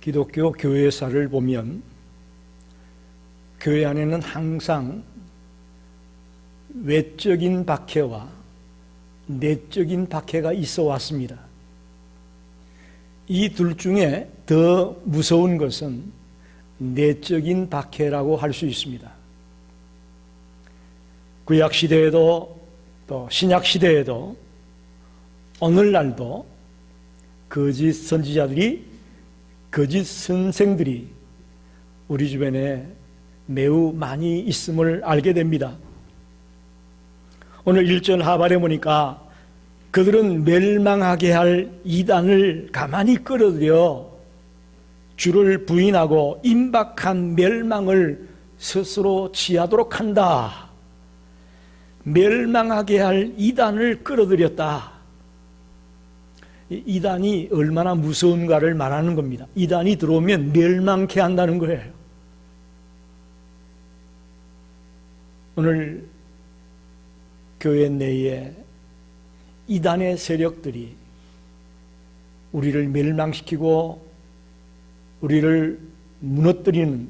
기독교 교회사를 보면 교회 안에는 항상 외적인 박해와 내적인 박해가 있어 왔습니다. 이 둘 중에 더 무서운 것은 내적인 박해라고 할 수 있습니다. 구약 시대에도 또 신약 시대에도 오늘날도 거짓 선지자들이, 거짓 선생들이 우리 주변에 매우 많이 있음을 알게 됩니다. 오늘 1절 하반에 보니까 그들은 멸망하게 할 이단을 가만히 끌어들여 주를 부인하고 임박한 멸망을 스스로 취하도록 한다. 멸망하게 할 이단을 끌어들였다. 이단이 얼마나 무서운가를 말하는 겁니다. 이단이 들어오면 멸망케 한다는 거예요. 오늘 교회 내에 이단의 세력들이 우리를 멸망시키고 우리를 무너뜨리는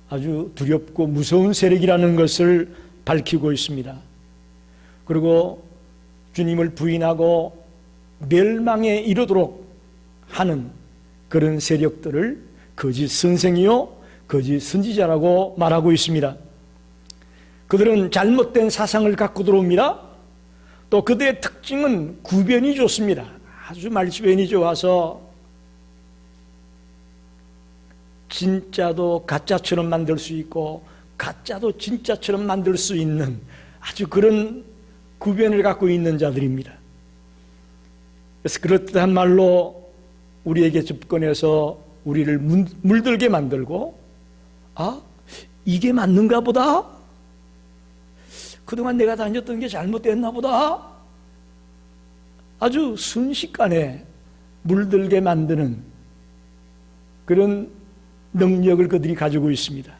아주 두렵고 무서운 세력이라는 것을 밝히고 있습니다. 그리고 주님을 부인하고 멸망에 이르도록 하는 그런 세력들을 거짓 선생이요 거짓 선지자라고 말하고 있습니다. 그들은 잘못된 사상을 갖고 들어옵니다. 또 그들의 특징은 구변이 좋습니다. 아주 말주변이 좋아서 진짜도 가짜처럼 만들 수 있고 가짜도 진짜처럼 만들 수 있는 아주 그런 구변을 갖고 있는 자들입니다. 그래서 그렇듯한 말로 우리에게 접근해서 우리를 물들게 만들고, 아, 이게 맞는가 보다? 그동안 내가 다녔던 게 잘못됐나 보다? 아주 순식간에 물들게 만드는 그런 능력을 그들이 가지고 있습니다.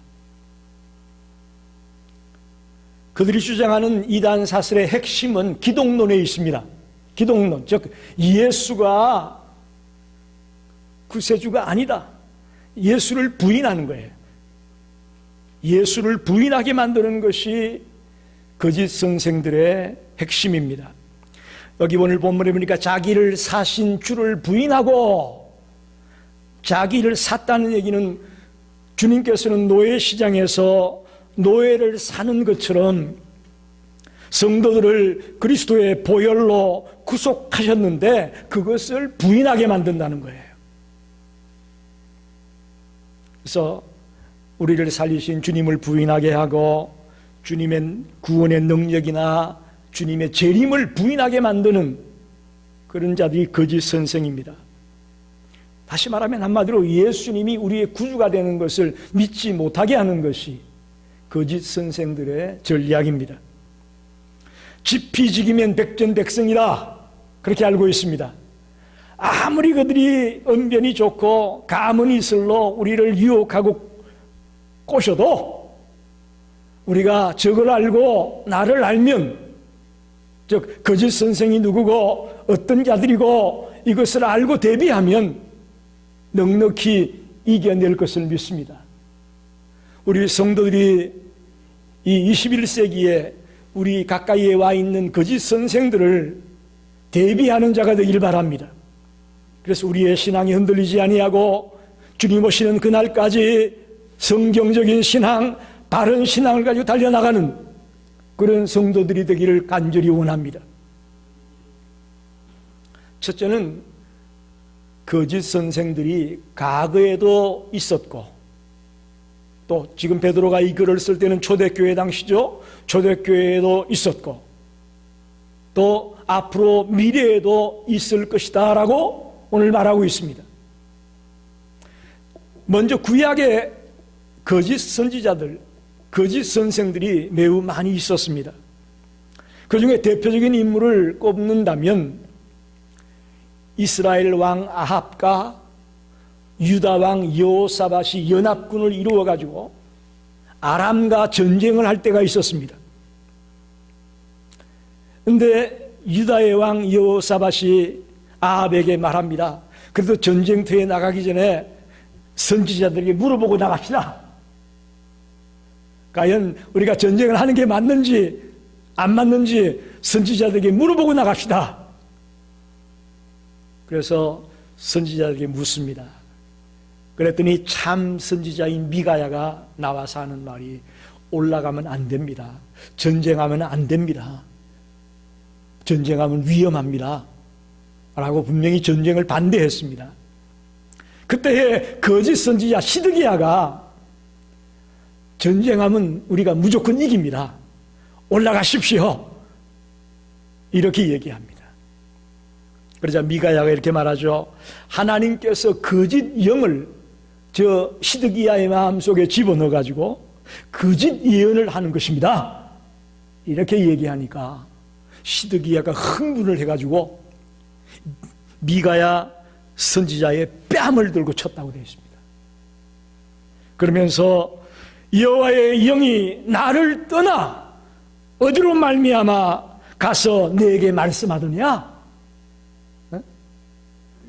그들이 주장하는 이단 사설의 핵심은 기독론에 있습니다. 기독론, 즉 예수가 구세주가 아니다. 예수를 부인하는 거예요. 예수를 부인하게 만드는 것이 거짓 선생들의 핵심입니다. 여기 오늘 본문에 보니까 자기를 사신 주를 부인하고, 자기를 샀다는 얘기는 주님께서는 노예 시장에서 노예를 사는 것처럼 성도들을 그리스도의 보혈로 구속하셨는데 그것을 부인하게 만든다는 거예요. 그래서 우리를 살리신 주님을 부인하게 하고 주님의 구원의 능력이나 주님의 재림을 부인하게 만드는 그런 자들이 거짓 선생입니다. 다시 말하면 한마디로 예수님이 우리의 구주가 되는 것을 믿지 못하게 하는 것이 거짓 선생들의 전략입니다. 지피지기면 백전백승이다, 그렇게 알고 있습니다. 아무리 그들이 언변이 좋고 가문이 슬로 우리를 유혹하고 꼬셔도 우리가 적을 알고 나를 알면, 즉 거짓 선생이 누구고 어떤 자들이고 이것을 알고 대비하면 넉넉히 이겨낼 것을 믿습니다. 우리 성도들이 이 21세기에 우리 가까이에 와 있는 거짓 선생들을 대비하는 자가 되길 바랍니다. 그래서 우리의 신앙이 흔들리지 아니하고 주님 오시는 그날까지 성경적인 신앙, 바른 신앙을 가지고 달려나가는 그런 성도들이 되기를 간절히 원합니다. 첫째는 거짓 선생들이 과거에도 있었고, 또 지금 베드로가 이 글을 쓸 때는 초대교회 당시죠. 초대교회에도 있었고 또 앞으로 미래에도 있을 것이다 라고 오늘 말하고 있습니다. 먼저 구약의 거짓 선지자들, 거짓 선생들이 매우 많이 있었습니다. 그 중에 대표적인 인물을 꼽는다면 이스라엘 왕 아합과 유다 왕 여호사밧이 연합군을 이루어 가지고 아람과 전쟁을 할 때가 있었습니다. 그런데 유다의 왕 여호사밧이 아합에게 말합니다. 그래도 전쟁터에 나가기 전에 선지자들에게 물어보고 나갑시다. 과연 우리가 전쟁을 하는 게 맞는지 안 맞는지 선지자들에게 물어보고 나갑시다. 그래서 선지자들에게 묻습니다. 그랬더니 참 선지자인 미가야가 나와서 하는 말이 올라가면 안 됩니다. 전쟁하면 안 됩니다. 전쟁하면 위험합니다. 라고 분명히 전쟁을 반대했습니다. 그때에 거짓 선지자 시드기야가 전쟁하면 우리가 무조건 이깁니다. 올라가십시오. 이렇게 얘기합니다. 그러자 미가야가 이렇게 말하죠. 하나님께서 거짓 영을 저 시드기야의 마음속에 집어넣어가지고 거짓 예언을 하는 것입니다. 이렇게 얘기하니까 시드기야가 흥분을 해가지고 미가야 선지자의 뺨을 들고 쳤다고 되어 있습니다. 그러면서 여호와의 영이 나를 떠나 어디로 말미암아 가서 내게 말씀하더냐?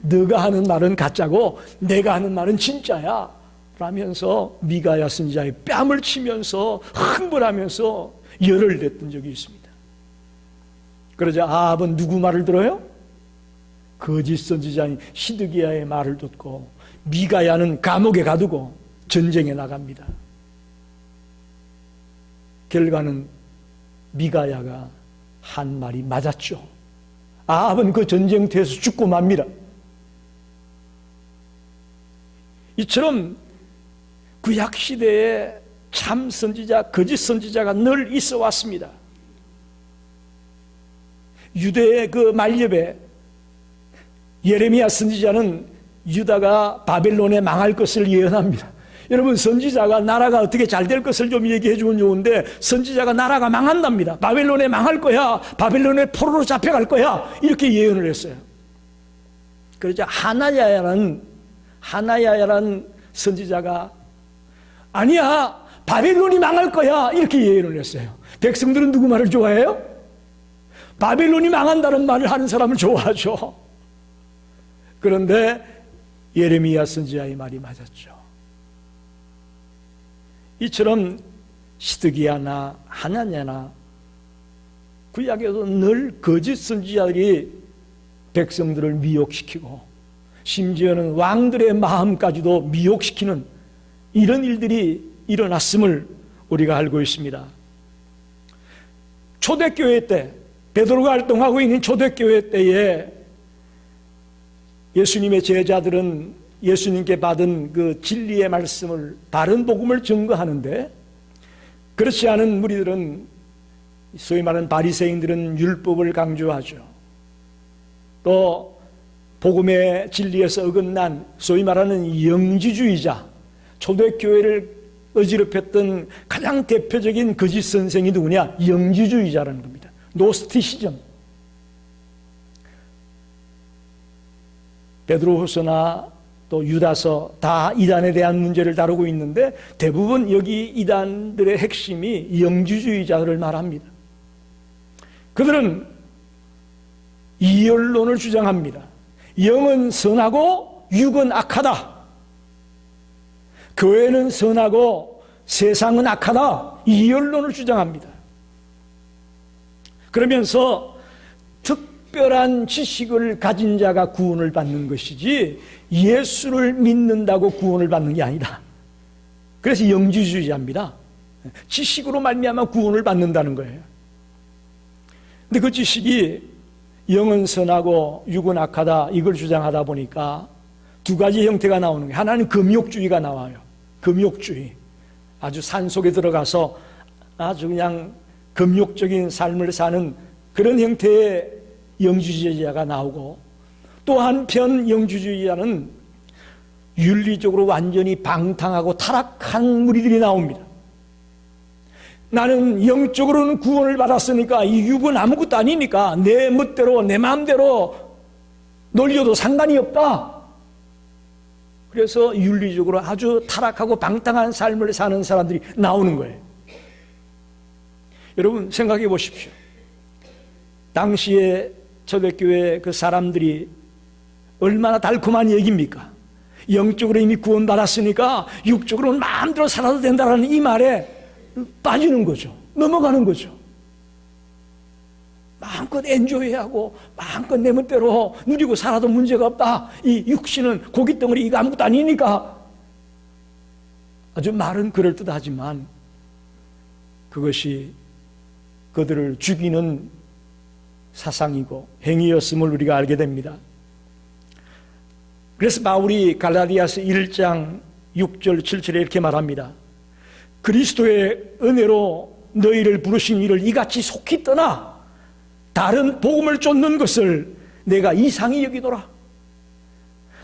너가 하는 말은 가짜고 내가 하는 말은 진짜야 라면서 미가야 선지자의 뺨을 치면서 흥분하면서 열을 냈던 적이 있습니다. 그러자 아합은 누구 말을 들어요? 거짓 선지자인 시드기야의 말을 듣고 미가야는 감옥에 가두고 전쟁에 나갑니다. 결과는 미가야가 한 말이 맞았죠. 아합은 그 전쟁터에서 죽고 맙니다. 이처럼 구약 시대에 참 선지자, 거짓 선지자가 늘 있어 왔습니다. 유대의 그 말엽에 예레미야 선지자는 유다가 바벨론에 망할 것을 예언합니다. 여러분, 선지자가 나라가 어떻게 잘 될 것을 좀 얘기해 주면 좋은데 선지자가 나라가 망한답니다. 바벨론에 망할 거야. 바벨론에 포로로 잡혀갈 거야. 이렇게 예언을 했어요. 그러자 하나야라는 선지자가 아니야, 바벨론이 망할 거야. 이렇게 예언을 했어요. 백성들은 누구 말을 좋아해요? 바벨론이 망한다는 말을 하는 사람을 좋아하죠. 그런데 예레미야 선지자의 말이 맞았죠. 이처럼 시드기야나 하나냐나 구약에도 늘 거짓 선지자들이 백성들을 미혹시키고 심지어는 왕들의 마음까지도 미혹시키는 이런 일들이 일어났음을 우리가 알고 있습니다. 초대교회 때, 베드로가 활동하고 있는 초대교회 때에 예수님의 제자들은 예수님께 받은 그 진리의 말씀을, 바른 복음을 증거하는데, 그렇지 않은 무리들은, 소위 말하는 바리새인들은 율법을 강조하죠. 또 복음의 진리에서 어긋난 소위 말하는 영지주의자, 초대교회를 어지럽혔던 가장 대표적인 거짓 선생이 누구냐? 영지주의자라는 겁니다. 노스티시즘. 베드로후서나 또 유다서 다 이단에 대한 문제를 다루고 있는데 대부분 여기 이단들의 핵심이 영지주의자를 말합니다. 그들은 이열론을 주장합니다. 영은 선하고 육은 악하다. 교회는 선하고 세상은 악하다. 이열론을 주장합니다. 그러면서 특별한 지식을 가진 자가 구원을 받는 것이지 예수를 믿는다고 구원을 받는 게 아니다. 그래서 영지주의자입니다. 지식으로 말미암아 구원을 받는다는 거예요. 근데 그 지식이 영은 선하고 육은 악하다 이걸 주장하다 보니까 두 가지 형태가 나오는 거예요. 하나는 금욕주의가 나와요. 금욕주의. 아주 산속에 들어가서 아주 그냥 금욕적인 삶을 사는 그런 형태의 영지주의자가 나오고, 또 한편 영지주의자는 윤리적으로 완전히 방탕하고 타락한 무리들이 나옵니다. 나는 영적으로는 구원을 받았으니까 이 육은 아무것도 아니니까 내 멋대로 내 마음대로 놀려도 상관이 없다. 그래서 윤리적으로 아주 타락하고 방탕한 삶을 사는 사람들이 나오는 거예요. 여러분 생각해 보십시오. 당시에 초대교회 그 사람들이 얼마나 달콤한 얘기입니까? 영적으로 이미 구원받았으니까 육적으로는 마음대로 살아도 된다는 이 말에 빠지는 거죠. 넘어가는 거죠. 마음껏 엔조이하고 마음껏 내 멋대로 누리고 살아도 문제가 없다. 이 육신은 고깃덩어리 이거 아무것도 아니니까. 아주 말은 그럴듯하지만 그것이 그들을 죽이는 사상이고 행위였음을 우리가 알게 됩니다. 그래서 바울이 갈라디아서 1장 6절 7절에 이렇게 말합니다. 그리스도의 은혜로 너희를 부르신 이를 이같이 속히 떠나 다른 복음을 쫓는 것을 내가 이상히 여기더라.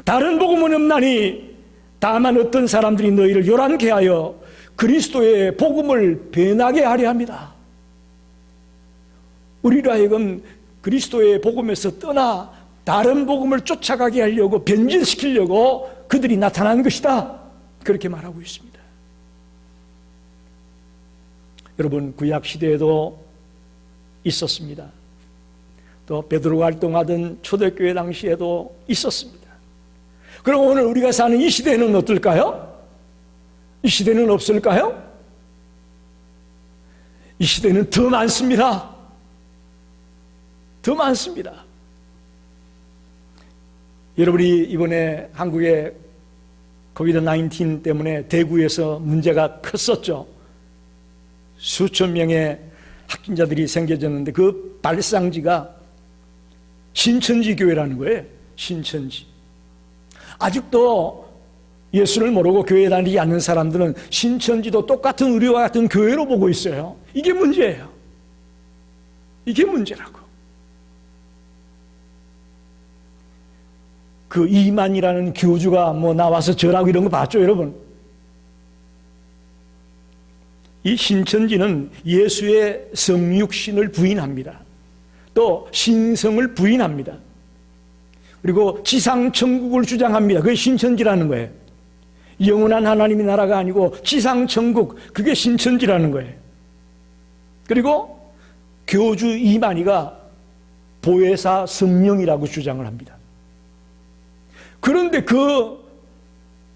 다른 복음은 없나니 다만 어떤 사람들이 너희를 요란케 하여 그리스도의 복음을 변하게 하려 합니다. 우리로 하여금 그리스도의 복음에서 떠나 다른 복음을 쫓아가게 하려고 변질시키려고 그들이 나타난 것이다. 그렇게 말하고 있습니다. 여러분, 구약 시대에도 있었습니다. 또 베드로가 활동하던 초대교회 당시에도 있었습니다. 그럼 오늘 우리가 사는 이 시대는 어떨까요? 이 시대는 없을까요? 이 시대는 더 많습니다. 더 많습니다. 여러분이 이번에 한국의 코비드-19 때문에 대구에서 문제가 컸었죠. 수천 명의 확진자들이 생겨졌는데 그 발상지가 신천지 교회라는 거예요. 신천지. 아직도 예수를 모르고 교회에 다니지 않는 사람들은 신천지도 똑같은 우리와 같은 교회로 보고 있어요. 이게 문제예요. 이게 문제라고. 그 이만이라는 교주가 뭐 나와서 절하고 이런 거 봤죠, 여러분? 이 신천지는 예수의 성육신을 부인합니다. 또 신성을 부인합니다. 그리고 지상천국을 주장합니다. 그게 신천지라는 거예요. 영원한 하나님의 나라가 아니고 지상천국, 그게 신천지라는 거예요. 그리고 교주 이만희가 보혜사 성령이라고 주장을 합니다. 그런데 그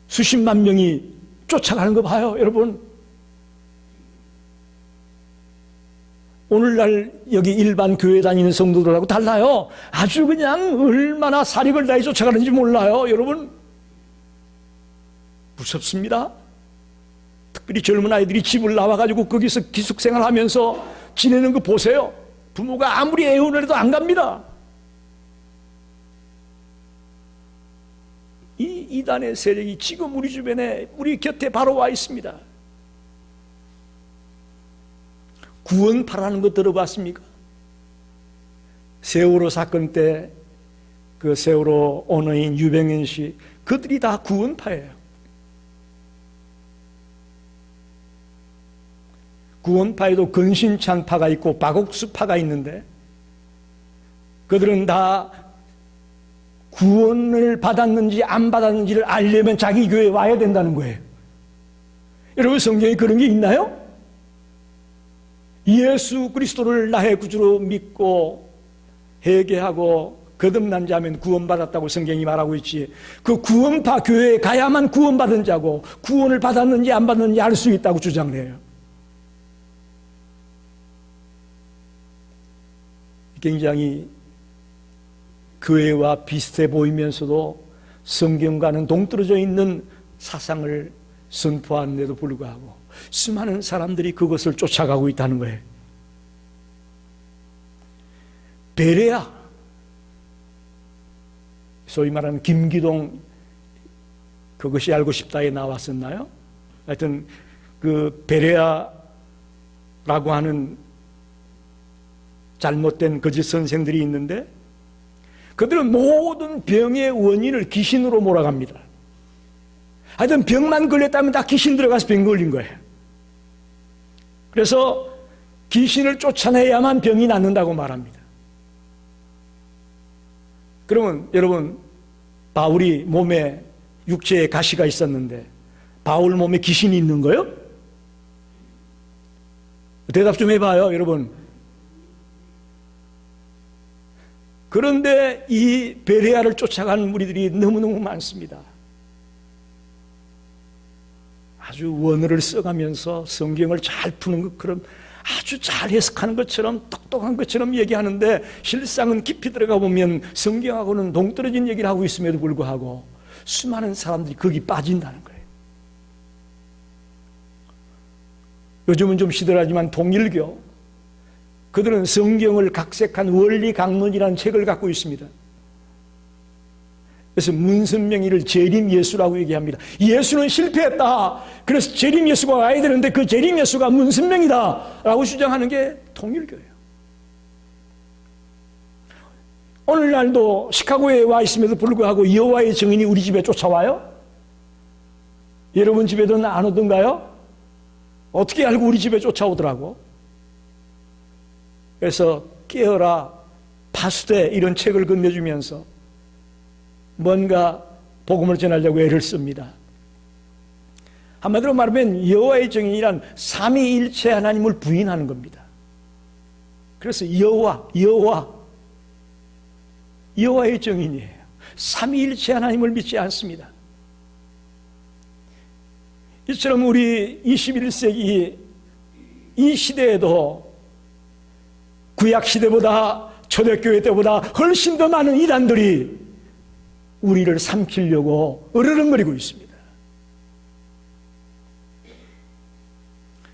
수십만 명이 쫓아가는 거 봐요, 여러분. 오늘날 여기 일반 교회 다니는 성도들하고 달라요. 아주 그냥 얼마나 사력을 다해 쫓아가는지 몰라요, 여러분. 무섭습니다. 특별히 젊은 아이들이 집을 나와가지고 거기서 기숙생활하면서 지내는 거 보세요. 부모가 아무리 애원을 해도 안 갑니다. 이 이단의 세력이 지금 우리 주변에, 우리 곁에 바로 와 있습니다. 구원파라는 거 들어봤습니까? 세월호 사건 때 그 세월호 오너인 유병현 씨, 그들이 다 구원파예요. 구원파에도 근신찬파가 있고 박옥수파가 있는데 그들은 다 구원을 받았는지 안 받았는지를 알려면 자기 교회에 와야 된다는 거예요. 여러분, 성경에 그런 게 있나요? 예수 그리스도를 나의 구주로 믿고 회개하고 거듭난 자면 구원받았다고 성경이 말하고 있지. 그 구원파 교회에 가야만 구원받은 자고 구원을 받았는지 안 받았는지 알 수 있다고 주장을 해요. 굉장히 교회와 비슷해 보이면서도 성경과는 동떨어져 있는 사상을 선포하는데도 불구하고 수많은 사람들이 그것을 쫓아가고 있다는 거예요. 베레아, 소위 말하는 김기동, 그것이 알고 싶다에 나왔었나요? 하여튼 그 베레아라고 하는 잘못된 거짓 선생들이 있는데 그들은 모든 병의 원인을 귀신으로 몰아갑니다. 하여튼 병만 걸렸다면 다 귀신 들어가서 병 걸린 거예요. 그래서 귀신을 쫓아내야만 병이 낫는다고 말합니다. 그러면 여러분, 바울이 몸에 육체에 가시가 있었는데 바울 몸에 귀신이 있는 거예요? 대답 좀 해봐요, 여러분. 그런데 이 베레아를 쫓아가는 무리들이 너무너무 많습니다. 아주 원어를 써가면서 성경을 잘 푸는 것처럼, 아주 잘 해석하는 것처럼, 똑똑한 것처럼 얘기하는데 실상은 깊이 들어가 보면 성경하고는 동떨어진 얘기를 하고 있음에도 불구하고 수많은 사람들이 거기 빠진다는 거예요. 요즘은 좀 시들하지만 통일교, 그들은 성경을 각색한 원리 강론이라는 책을 갖고 있습니다. 그래서 문선명이를 재림 예수라고 얘기합니다. 예수는 실패했다. 그래서 재림 예수가 와야 되는데 그 재림 예수가 문선명이다 라고 주장하는 게 통일교예요. 오늘날도 시카고에 와 있음에도 불구하고 여호와의 증인이 우리 집에 쫓아와요? 여러분 집에도 안 오던가요? 어떻게 알고 우리 집에 쫓아오더라고? 그래서 깨어라, 파수대 이런 책을 건네주면서 뭔가 복음을 전하려고 애를 씁니다. 한마디로 말하면 여호와의 증인이란 삼위일체 하나님을 부인하는 겁니다. 그래서 여호와의 증인이에요. 삼위일체 하나님을 믿지 않습니다. 이처럼 우리 21세기 이 시대에도 구약 시대보다 초대교회 때보다 훨씬 더 많은 이단들이 우리를 삼키려고 으르렁거리고 있습니다.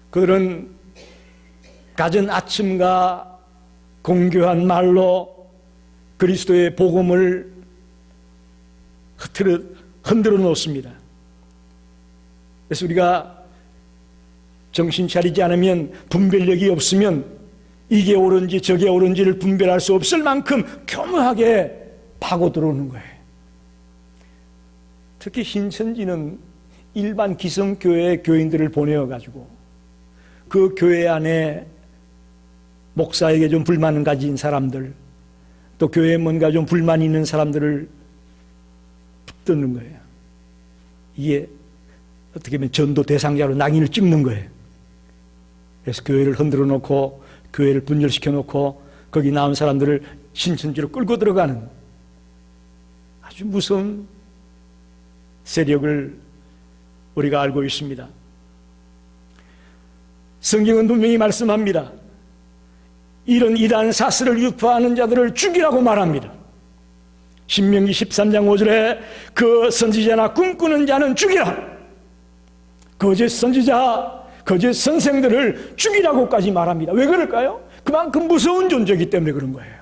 그들은 갖은 아침과 공교한 말로 그리스도의 복음을 흔들어 놓습니다. 그래서 우리가 정신 차리지 않으면, 분별력이 없으면 이게 옳은지 저게 옳은지를 분별할 수 없을 만큼 교묘하게 파고 들어오는 거예요. 특히 신천지는 일반 기성교회 교인들을 보내어가지고 그 교회 안에 목사에게 좀 불만을 가진 사람들, 또 교회에 뭔가 좀 불만이 있는 사람들을 붙드는 거예요. 이게 어떻게 보면 전도 대상자로 낙인을 찍는 거예요. 그래서 교회를 흔들어 놓고 교회를 분열시켜 놓고 거기 나온 사람들을 신천지로 끌고 들어가는 아주 무서운 세력을 우리가 알고 있습니다. 성경은 분명히 말씀합니다. 이런 이단 사슬을 유포하는 자들을 죽이라고 말합니다. 신명기 13장 5절에 그 선지자나 꿈꾸는 자는 죽이라. 거짓 선지자, 거짓 선생들을 죽이라고까지 말합니다. 왜 그럴까요? 그만큼 무서운 존재이기 때문에 그런 거예요.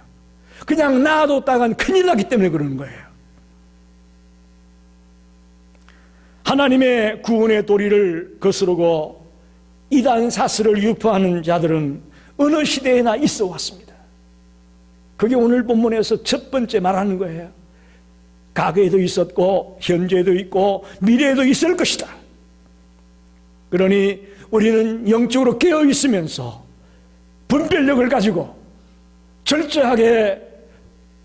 그냥 놔뒀다간 큰일 나기 때문에 그러는 거예요. 하나님의 구원의 도리를 거스르고 이단 사슬을 유포하는 자들은 어느 시대에나 있어 왔습니다. 그게 오늘 본문에서 첫 번째 말하는 거예요. 과거에도 있었고 현재에도 있고 미래에도 있을 것이다. 그러니 우리는 영적으로 깨어 있으면서 분별력을 가지고 철저하게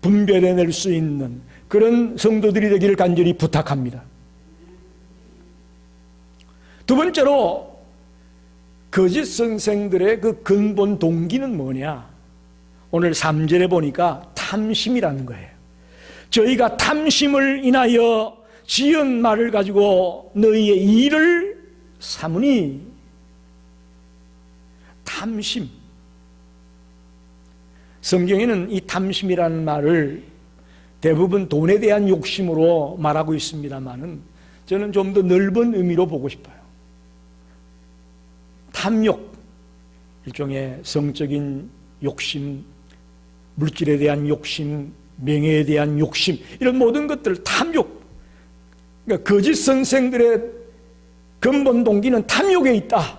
분별해낼 수 있는 그런 성도들이 되기를 간절히 부탁합니다. 두 번째로 거짓 선생들의 그 근본 동기는 뭐냐? 오늘 3절에 보니까 탐심이라는 거예요. 저희가 탐심을 인하여 지은 말을 가지고 너희의 일을 삼으니. 탐심. 성경에는 이 탐심이라는 말을 대부분 돈에 대한 욕심으로 말하고 있습니다만은 저는 좀 더 넓은 의미로 보고 싶어요. 탐욕, 일종의 성적인 욕심, 물질에 대한 욕심, 명예에 대한 욕심, 이런 모든 것들, 탐욕. 그러니까 거짓 선생들의 근본 동기는 탐욕에 있다.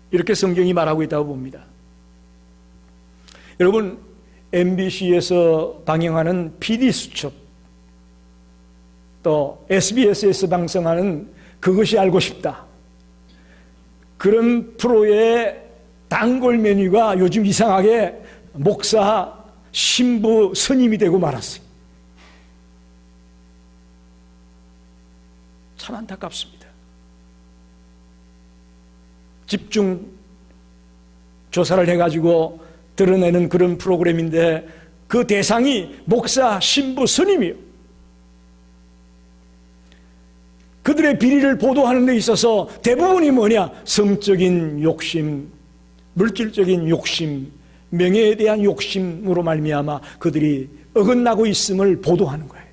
이렇게 성경이 말하고 있다고 봅니다. 여러분, MBC에서 방영하는 PD수첩, 또 SBS에서 방송하는 그것이 알고 싶다, 그런 프로의 단골 메뉴가 요즘 이상하게 목사, 신부, 스님이 되고 말았어요. 참 안타깝습니다. 집중 조사를 해가지고 드러내는 그런 프로그램인데 그 대상이 목사, 신부, 스님이요. 그들의 비리를 보도하는 데 있어서 대부분이 뭐냐? 성적인 욕심, 물질적인 욕심, 명예에 대한 욕심으로 말미암아 그들이 어긋나고 있음을 보도하는 거예요.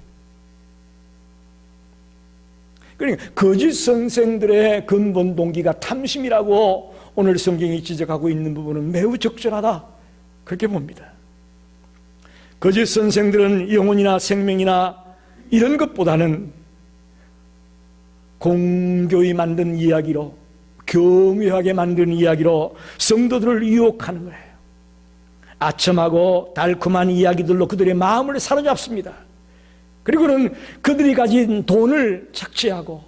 그러니까 거짓 선생들의 근본 동기가 탐심이라고 오늘 성경이 지적하고 있는 부분은 매우 적절하다, 그렇게 봅니다. 거짓 선생들은 영혼이나 생명이나 이런 것보다는 공교히 만든 이야기로, 교묘하게 만든 이야기로 성도들을 유혹하는 거예요. 아첨하고 달콤한 이야기들로 그들의 마음을 사로잡습니다. 그리고는 그들이 가진 돈을 착취하고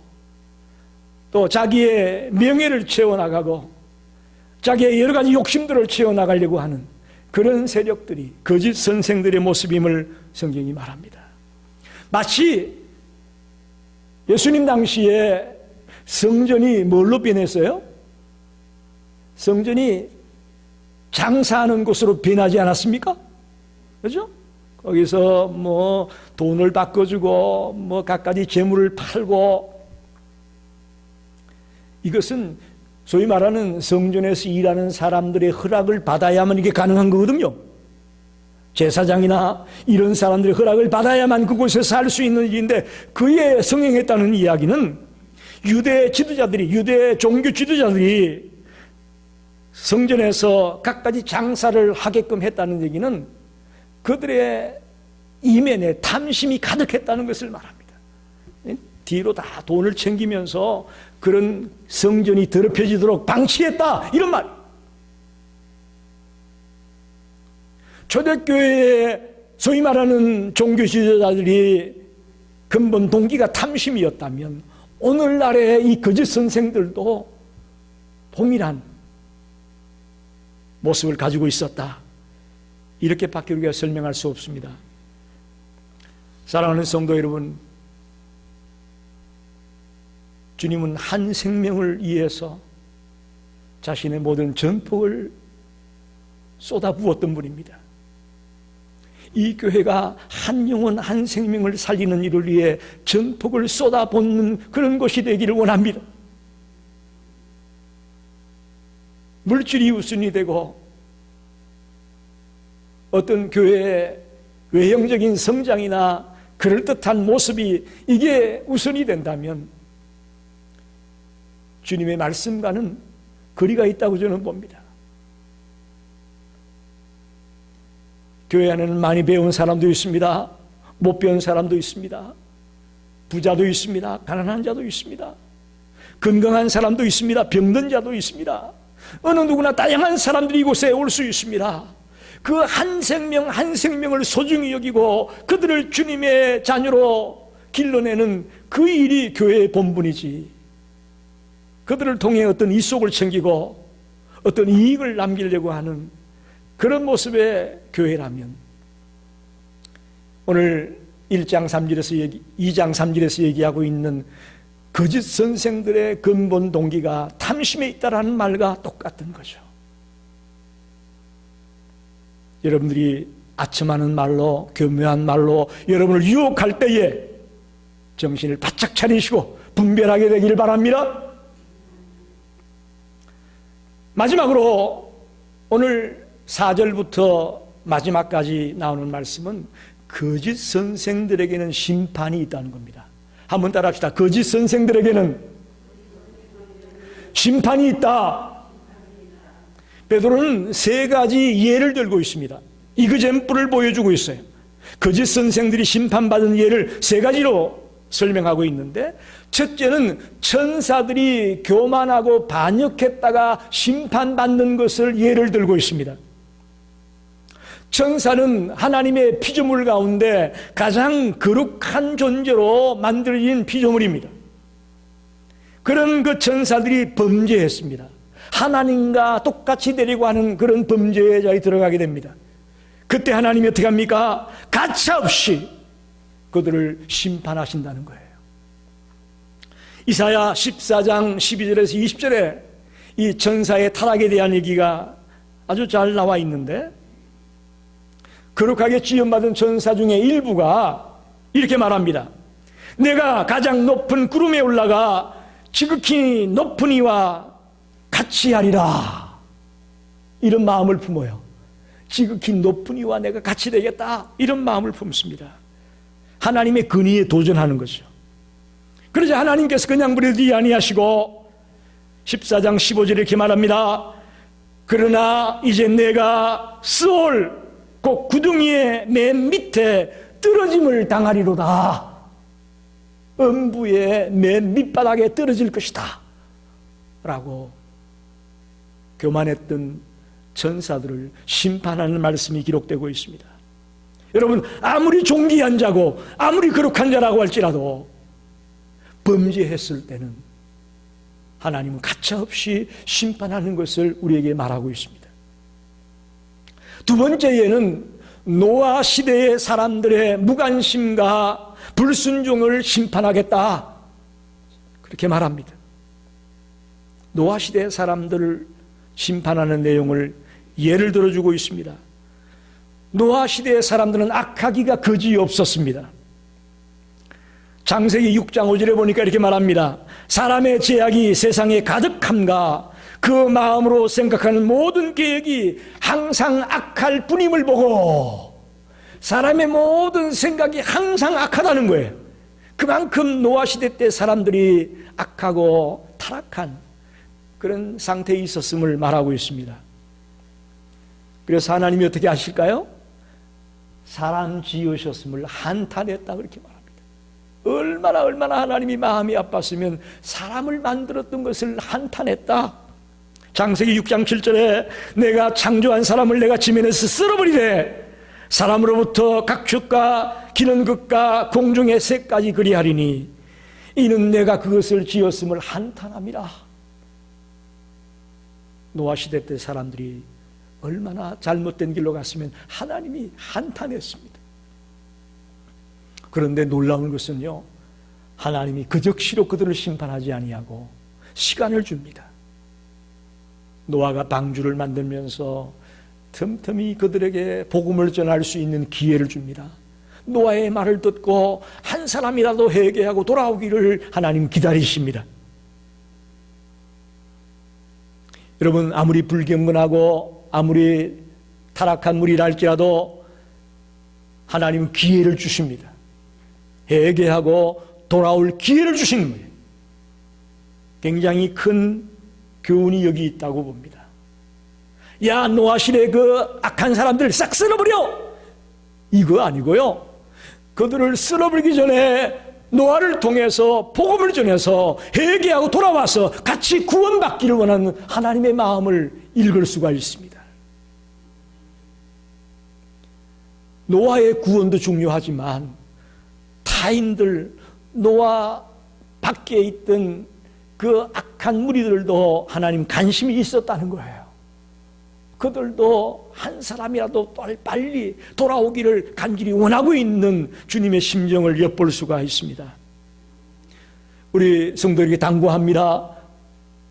또 자기의 명예를 채워나가고 자기의 여러 가지 욕심들을 채워나가려고 하는 그런 세력들이 거짓 선생들의 모습임을 성경이 말합니다. 마치 예수님 당시에 성전이 뭘로 변했어요? 성전이 장사하는 곳으로 변하지 않았습니까? 그렇죠? 거기서 뭐 돈을 바꿔주고 뭐 갖가지 재물을 팔고, 이것은 소위 말하는 성전에서 일하는 사람들의 허락을 받아야만 이게 가능한 거거든요. 제사장이나 이런 사람들의 허락을 받아야만 그곳에서 할 수 있는 일인데, 그에 성행했다는 이야기는 유대 지도자들이, 유대 종교 지도자들이 성전에서 갖가지 장사를 하게끔 했다는 얘기는 그들의 이면에 탐심이 가득했다는 것을 말합니다. 뒤로 다 돈을 챙기면서 그런 성전이 더럽혀지도록 방치했다, 이런 말이에요. 초대교회의 소위 말하는 종교 지도자들이 근본 동기가 탐심이었다면 오늘날의 이 거짓 선생들도 동일한 모습을 가지고 있었다, 이렇게밖에 우리가 설명할 수 없습니다. 사랑하는 성도 여러분, 주님은 한 생명을 위해서 자신의 모든 전폭을 쏟아부었던 분입니다. 이 교회가 한 영혼 한 생명을 살리는 일을 위해 전폭을 쏟아붓는 그런 것이 되기를 원합니다. 물질이 우선이 되고 어떤 교회의 외형적인 성장이나 그럴듯한 모습이 이게 우선이 된다면 주님의 말씀과는 거리가 있다고 저는 봅니다. 교회 안에는 많이 배운 사람도 있습니다. 못 배운 사람도 있습니다. 부자도 있습니다. 가난한 자도 있습니다. 건강한 사람도 있습니다. 병든 자도 있습니다. 어느 누구나 다양한 사람들이 이곳에 올 수 있습니다. 그 한 생명 한 생명을 소중히 여기고 그들을 주님의 자녀로 길러내는 그 일이 교회의 본분이지, 그들을 통해 어떤 이속을 챙기고 어떤 이익을 남기려고 하는 그런 모습의 교회라면, 오늘 1장 3절에서 2장 3절에서 얘기하고 있는 거짓 선생들의 근본 동기가 탐심에 있다라는 말과 똑같은 거죠. 여러분들이 아첨하는 말로, 교묘한 말로 여러분을 유혹할 때에 정신을 바짝 차리시고 분별하게 되기를 바랍니다. 마지막으로 오늘 4절부터 마지막까지 나오는 말씀은 거짓 선생들에게는 심판이 있다는 겁니다. 한번 따라합시다. 거짓 선생들에게는 심판이 있다. 베드로는 세 가지 예를 들고 있습니다. 이그잼플을 보여주고 있어요. 거짓 선생들이 심판받은 예를 세 가지로 설명하고 있는데, 첫째는 천사들이 교만하고 반역했다가 심판받는 것을 예를 들고 있습니다. 천사는 하나님의 피조물 가운데 가장 거룩한 존재로 만들어진 피조물입니다. 그런 그 천사들이 범죄했습니다. 하나님과 똑같이 되려고 하는 그런 범죄의 자리에 들어가게 됩니다. 그때 하나님이 어떻게 합니까? 가차없이 그들을 심판하신다는 거예요. 이사야 14장 12절에서 20절에 이 천사의 타락에 대한 얘기가 아주 잘 나와 있는데, 거룩하게 지음받은 천사 중에 일부가 이렇게 말합니다. 내가 가장 높은 구름에 올라가 지극히 높은 이와 같이 하리라. 이런 마음을 품어요. 지극히 높은 이와 내가 같이 되겠다, 이런 마음을 품습니다. 하나님의 근위에 도전하는 거죠. 그러자 하나님께서 그냥 버리지 아니하시고 14장 15절에 이렇게 말합니다. 그러나 이제 내가 스올 곧 구덩이의 맨 밑에 떨어짐을 당하리로다. 음부의 맨 밑바닥에 떨어질 것이다 라고 교만했던 전사들을 심판하는 말씀이 기록되고 있습니다. 여러분, 아무리 존귀한 자고 아무리 거룩한 자라고 할지라도 범죄했을 때는 하나님은 가차없이 심판하는 것을 우리에게 말하고 있습니다. 두 번째에는 노아 시대의 사람들의 무관심과 불순종을 심판하겠다, 그렇게 말합니다. 노아 시대의 사람들을 심판하는 내용을 예를 들어주고 있습니다. 노아 시대의 사람들은 악하기가 그지없었습니다. 창세기 6장 5절에 보니까 이렇게 말합니다. 사람의 죄악이 세상에 가득함과 그 마음으로 생각하는 모든 계획이 항상 악할 뿐임을 보고, 사람의 모든 생각이 항상 악하다는 거예요. 그만큼 노아 시대 때 사람들이 악하고 타락한 그런 상태에 있었음을 말하고 있습니다. 그래서 하나님이 어떻게 하실까요? 사람 지으셨음을 한탄했다, 그렇게 말합니다. 얼마나 하나님이 마음이 아팠으면 사람을 만들었던 것을 한탄했다. 창세기 6장 7절에 내가 창조한 사람을 내가 지면에서 쓸어버리되 사람으로부터 각축과 기는 것과 공중의 새까지 그리하리니 이는 내가 그것을 지었음을 한탄함이라. 노아 시대 때 사람들이 얼마나 잘못된 길로 갔으면 하나님이 한탄했습니다. 그런데 놀라운 것은요, 하나님이 그 즉시로 그들을 심판하지 아니하고 시간을 줍니다. 노아가 방주를 만들면서 틈틈이 그들에게 복음을 전할 수 있는 기회를 줍니다. 노아의 말을 듣고 한 사람이라도 회개하고 돌아오기를 하나님 기다리십니다. 여러분, 아무리 불경건하고 아무리 타락한 무리라 할지라도 하나님은 기회를 주십니다. 회개하고 돌아올 기회를 주시는 거예요. 굉장히 큰 교훈이 여기 있다고 봅니다. 야, 노아 시대 그 악한 사람들 싹 쓸어버려! 이거 아니고요, 그들을 쓸어버리기 전에 노아를 통해서 복음을 전해서 회개하고 돌아와서 같이 구원받기를 원하는 하나님의 마음을 읽을 수가 있습니다. 노아의 구원도 중요하지만 타인들, 노아 밖에 있던 그 악한 무리들도 하나님 관심이 있었다는 거예요. 그들도 한 사람이라도 빨리 돌아오기를 간절히 원하고 있는 주님의 심정을 엿볼 수가 있습니다. 우리 성도에게 당부합니다.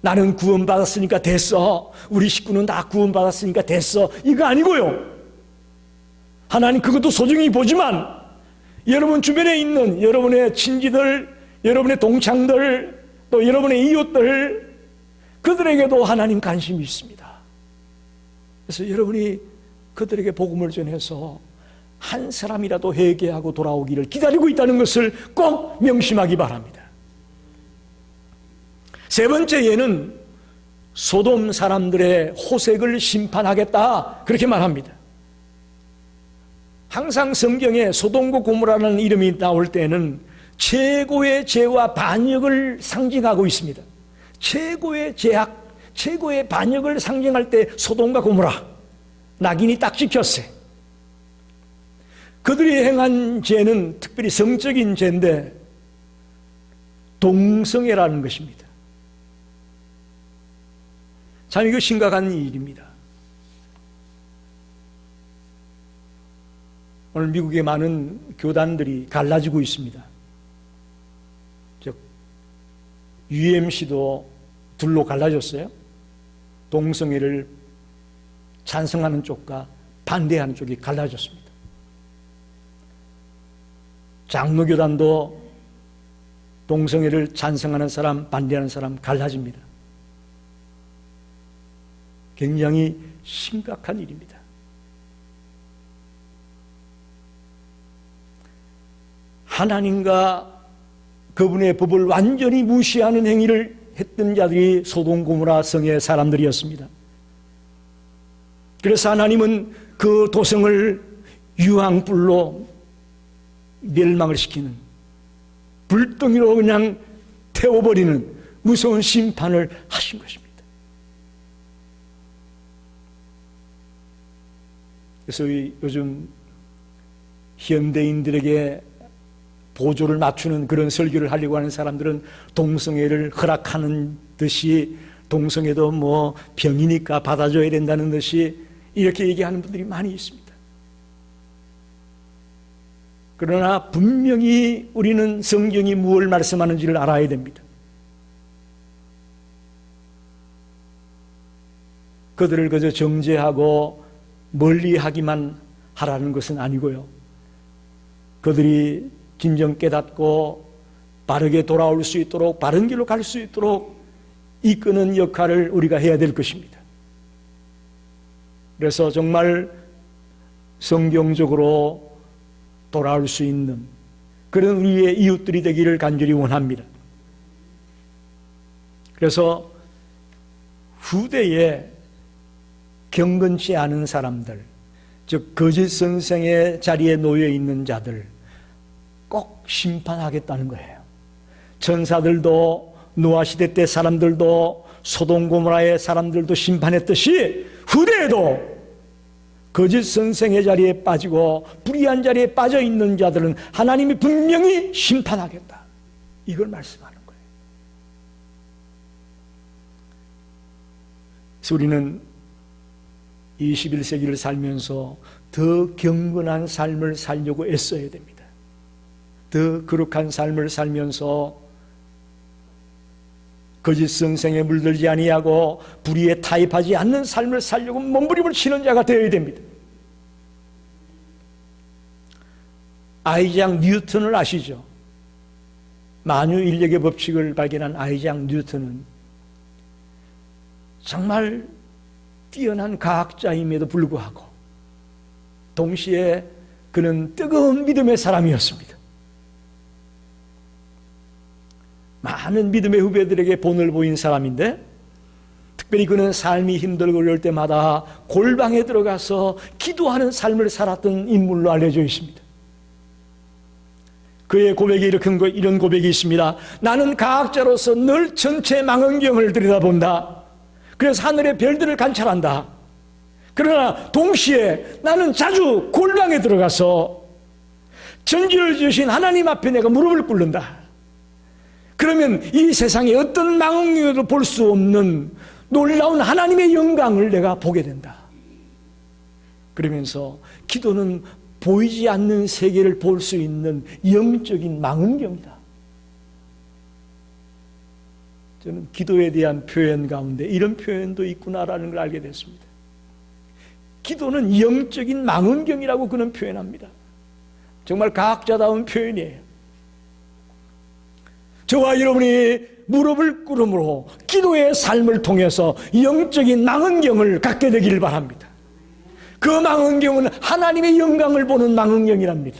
나는 구원받았으니까 됐어, 우리 식구는 다 구원받았으니까 됐어, 이거 아니고요. 하나님 그것도 소중히 보지만 여러분 주변에 있는 여러분의 친지들, 여러분의 동창들, 또 여러분의 이웃들, 그들에게도 하나님 관심이 있습니다. 그래서 여러분이 그들에게 복음을 전해서 한 사람이라도 회개하고 돌아오기를 기다리고 있다는 것을 꼭 명심하기 바랍니다. 세 번째에는 소돔 사람들의 호색을 심판하겠다, 그렇게 말합니다. 항상 성경에 소돔과 고모라는 이름이 나올 때는 최고의 죄와 반역을 상징하고 있습니다. 최고의 죄악, 최고의 반역을 상징할 때 소돔과 고모라, 낙인이 딱 찍혔어요. 그들이 행한 죄는 특별히 성적인 죄인데 동성애라는 것입니다. 참 이거 심각한 일입니다. 오늘 미국의 많은 교단들이 갈라지고 있습니다. 즉 UMC도 둘로 갈라졌어요. 동성애를 찬성하는 쪽과 반대하는 쪽이 갈라졌습니다. 장로교단도 동성애를 찬성하는 사람, 반대하는 사람 갈라집니다. 굉장히 심각한 일입니다. 하나님과 그분의 법을 완전히 무시하는 행위를 했던 자들이 소돔 고모라 성의 사람들이었습니다. 그래서 하나님은 그 도성을 유황불로 멸망을 시키는, 불덩이로 그냥 태워버리는 무서운 심판을 하신 것입니다. 그래서 요즘 현대인들에게 보조를 맞추는 그런 설교를 하려고 하는 사람들은 동성애를 허락하는 듯이, 동성애도 뭐 병이니까 받아줘야 된다는 듯이 이렇게 얘기하는 분들이 많이 있습니다. 그러나 분명히 우리는 성경이 무엇을 말씀하는지를 알아야 됩니다. 그들을 그저 정죄하고 멀리하기만 하라는 것은 아니고요, 그들이 진정 깨닫고 바르게 돌아올 수 있도록, 바른 길로 갈 수 있도록 이끄는 역할을 우리가 해야 될 것입니다. 그래서 정말 성경적으로 돌아올 수 있는 그런 우리의 이웃들이 되기를 간절히 원합니다. 그래서 후대에 경건치 않은 사람들, 즉 거짓 선생의 자리에 놓여 있는 자들 꼭 심판하겠다는 거예요. 천사들도 노아 시대 때 사람들도 소돔 고모라의 사람들도 심판했듯이 후대에도 거짓 선생의 자리에 빠지고 불의한 자리에 빠져 있는 자들은 하나님이 분명히 심판하겠다, 이걸 말씀하는 거예요. 그래서 우리는 21세기를 살면서 더 경건한 삶을 살려고 애써야 됩니다. 더 거룩한 삶을 살면서 거짓 선생에 물들지 아니하고 불의에 타입하지 않는 삶을 살려고 몸부림을 치는 자가 되어야 됩니다. 아이작 뉴턴을 아시죠? 만유인력의 법칙을 발견한 아이작 뉴턴은 정말 뛰어난 과학자임에도 불구하고 동시에 그는 뜨거운 믿음의 사람이었습니다. 많은 믿음의 후배들에게 본을 보인 사람인데, 특별히 그는 삶이 힘들고 어려울 때마다 골방에 들어가서 기도하는 삶을 살았던 인물로 알려져 있습니다. 그의 고백이 이런 고백이 있습니다. 나는 과학자로서 늘 전체 망원경을 들여다본다. 그래서 하늘의 별들을 관찰한다. 그러나 동시에 나는 자주 골방에 들어가서 전지를 지으신 하나님 앞에 내가 무릎을 꿇는다. 그러면 이 세상에 어떤 망원경으로 볼 수 없는 놀라운 하나님의 영광을 내가 보게 된다. 그러면서 기도는 보이지 않는 세계를 볼 수 있는 영적인 망원경이다. 저는 기도에 대한 표현 가운데 이런 표현도 있구나라는 걸 알게 됐습니다. 기도는 영적인 망원경이라고 그는 표현합니다. 정말 과학자다운 표현이에요. 저와 여러분이 무릎을 꿇음으로 기도의 삶을 통해서 영적인 망원경을 갖게 되기를 바랍니다. 그 망원경은 하나님의 영광을 보는 망원경이랍니다.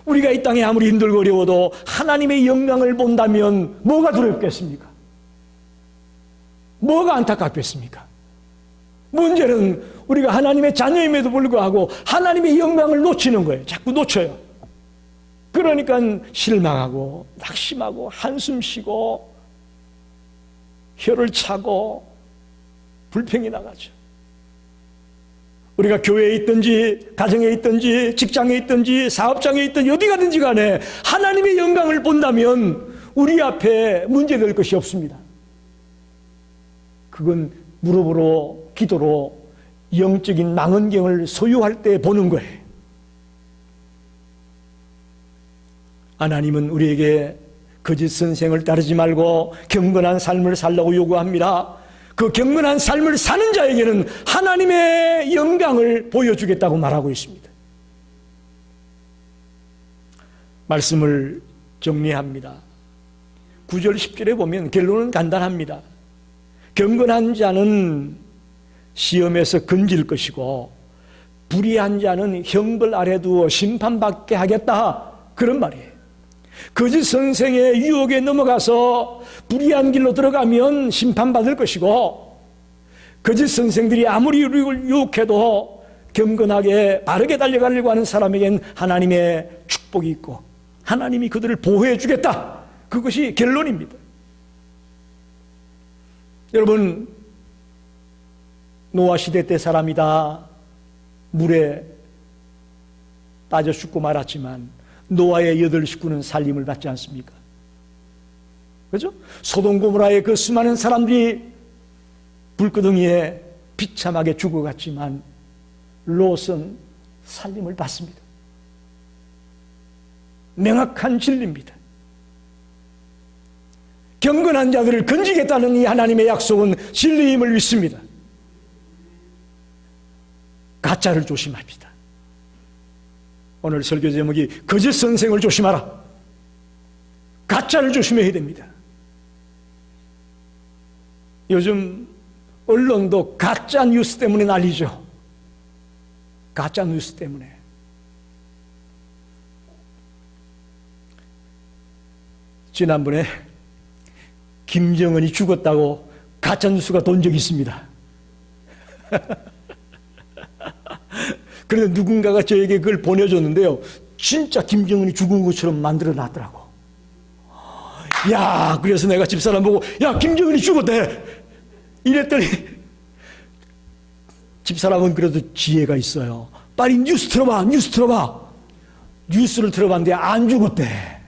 우리가 이 땅에 아무리 힘들고 어려워도 하나님의 영광을 본다면 뭐가 두렵겠습니까? 뭐가 안타깝겠습니까? 문제는 우리가 하나님의 자녀임에도 불구하고 하나님의 영광을 놓치는 거예요. 자꾸 놓쳐요. 그러니까 실망하고 낙심하고 한숨 쉬고 혀를 차고 불평이 나가죠. 우리가 교회에 있든지 가정에 있든지 직장에 있든지 사업장에 있든지 어디 가든지 간에 하나님의 영광을 본다면 우리 앞에 문제될 것이 없습니다. 그건 무릎으로 기도로 영적인 망원경을 소유할 때 보는 거예요. 하나님은 우리에게 거짓 선생을 따르지 말고 경건한 삶을 살라고 요구합니다. 그 경건한 삶을 사는 자에게는 하나님의 영광을 보여주겠다고 말하고 있습니다. 말씀을 정리합니다. 9절 10절에 보면 결론은 간단합니다. 경건한 자는 시험에서 건질 것이고 불의한 자는 형벌 아래 두어 심판받게 하겠다, 그런 말이에요. 거짓 선생의 유혹에 넘어가서 불의한 길로 들어가면 심판받을 것이고, 거짓 선생들이 아무리 우리를 유혹해도 경건하게 바르게 달려가려고 하는 사람에겐 하나님의 축복이 있고 하나님이 그들을 보호해 주겠다, 그것이 결론입니다. 여러분, 노아 시대 때 사람이다 물에 빠져 죽고 말았지만 노아의 8 식구는 살림을 받지 않습니까? 그죠? 소돔 고모라의 그 수많은 사람들이 불구덩이에 비참하게 죽어갔지만 롯은 살림을 받습니다. 명확한 진리입니다. 경건한 자들을 건지겠다는 이 하나님의 약속은 진리임을 믿습니다. 가짜를 조심합니다. 오늘 설교 제목이 거짓 선생을 조심하라. 가짜를 조심해야 됩니다. 요즘 언론도 가짜 뉴스 때문에 난리죠. 가짜 뉴스 때문에. 지난번에 김정은이 죽었다고 가짜 뉴스가 돈 적이 있습니다. 그런데 누군가가 저에게 그걸 보내줬는데요, 진짜 김정은이 죽은 것처럼 만들어 놨더라고. 야, 그래서 내가 집사람 보고, 야, 김정은이 죽었대 이랬더니 집사람은 그래도 지혜가 있어요. 빨리 뉴스 틀어봐, 뉴스 틀어봐. 뉴스를 틀어봤는데 안 죽었대.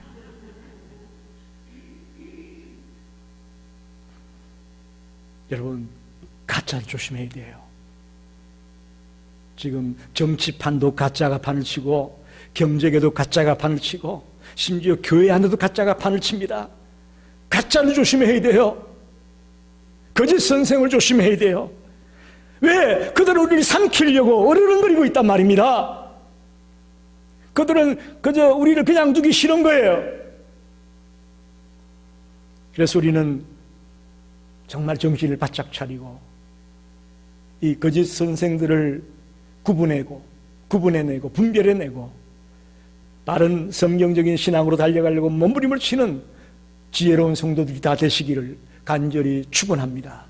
여러분, 가짜를 조심해야 돼요. 지금 정치판도 가짜가 판을 치고, 경제계도 가짜가 판을 치고, 심지어 교회 안에도 가짜가 판을 칩니다. 가짜를 조심해야 돼요. 거짓 선생을 조심해야 돼요. 왜? 그들은 우리를 삼키려고 어르렁거리고 있단 말입니다. 그들은 그저 우리를 그냥 두기 싫은 거예요. 그래서 우리는 정말 정신을 바짝 차리고 이 거짓 선생들을 구분해내고 분별해내고 바른 성경적인 신앙으로 달려가려고 몸부림을 치는 지혜로운 성도들이 다 되시기를 간절히 축원합니다.